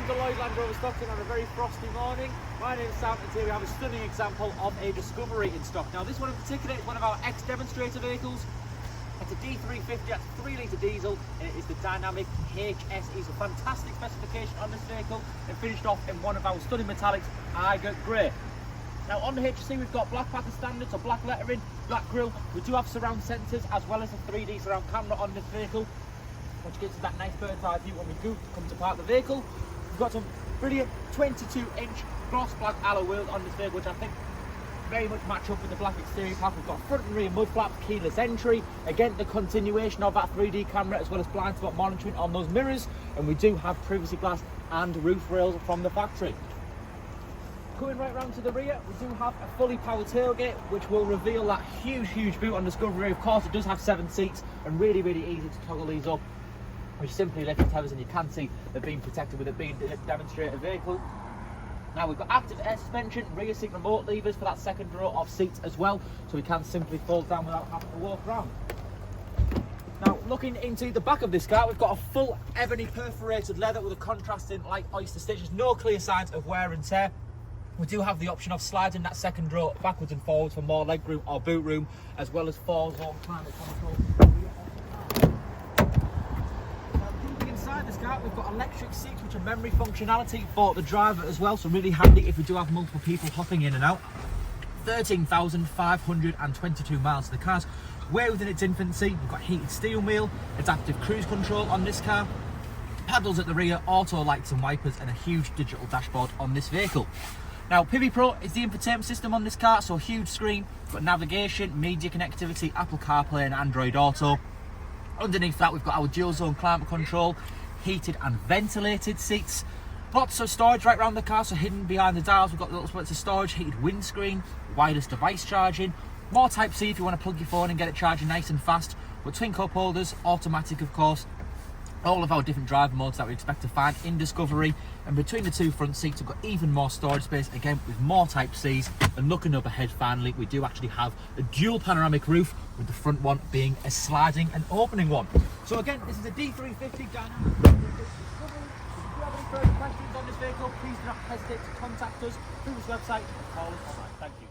welcome to Lloyd Land Rover Stockton on a very frosty morning. My name is Sam and here we have a stunning example of a Discovery in stock. Now this one in particular is one of our ex-demonstrator vehicles. It's a D350, that's a 3-litre diesel, and it is the Dynamic HSE. So fantastic specification on this vehicle and finished off in one of our stunning metallics, Eiger Grey. Now on the HSE we've got black pattern standard, so black lettering, black grille. We do have surround sensors as well as a 3D surround camera on this vehicle, which gives us that nice bird's eye view when we do come to park the vehicle. We've got some brilliant 22-inch gloss black alloy wheels on this vehicle, which I think very much match up with the black exterior pack. We've got front and rear mud flaps, keyless entry. Again, the continuation of that 3D camera as well as blind spot monitoring on those mirrors. And we do have privacy glass and roof rails from the factory. Coming right round to the rear, we do have a fully powered tailgate, which will reveal that huge boot on Discovery. Of course, it does have 7 seats and really easy to toggle these up. We simply lift the tethers and you can see they're being protected with it being a demonstrator vehicle. Now we've got active air suspension, rear seat remote levers for that second row of seats as well, so we can simply fold down without having to walk around. Now looking into the back of this car, we've got a full ebony perforated leather with a contrasting light oyster stitches, no clear signs of wear and tear. We do have the option of sliding that second row backwards and forwards for more legroom or boot room, as well as 4-zone climate control. Inside this car we've got electric seats which are memory functionality for the driver as well, so really handy if we do have multiple people hopping in and out. 13,522 miles. The car's way within its infancy. We've got heated steering wheel, adaptive cruise control on this car, paddles at the rear, auto lights and wipers, and a huge digital dashboard on this vehicle. Now Pivi Pro is the infotainment system on this car, so huge screen, got navigation, media connectivity, Apple CarPlay and Android Auto. Underneath that we've got our dual zone climate control, heated and ventilated seats, lots of storage right around the car, so hidden behind the dials we've got little spots of storage, heated windscreen, wireless device charging, more type C if you want to plug your phone and get it charging nice and fast, but twin cup holders, automatic of course, all of our different driver modes that we expect to find in Discovery. And between the two front seats we've got even more storage space, again with more type C's. And looking up ahead finally, we do actually have a dual panoramic roof, with the front one being a sliding and opening one. So again, this is a D350 Dynamic Discovery. If you have any further questions on this vehicle, please do not hesitate to contact us through this website or call us online. Thank you.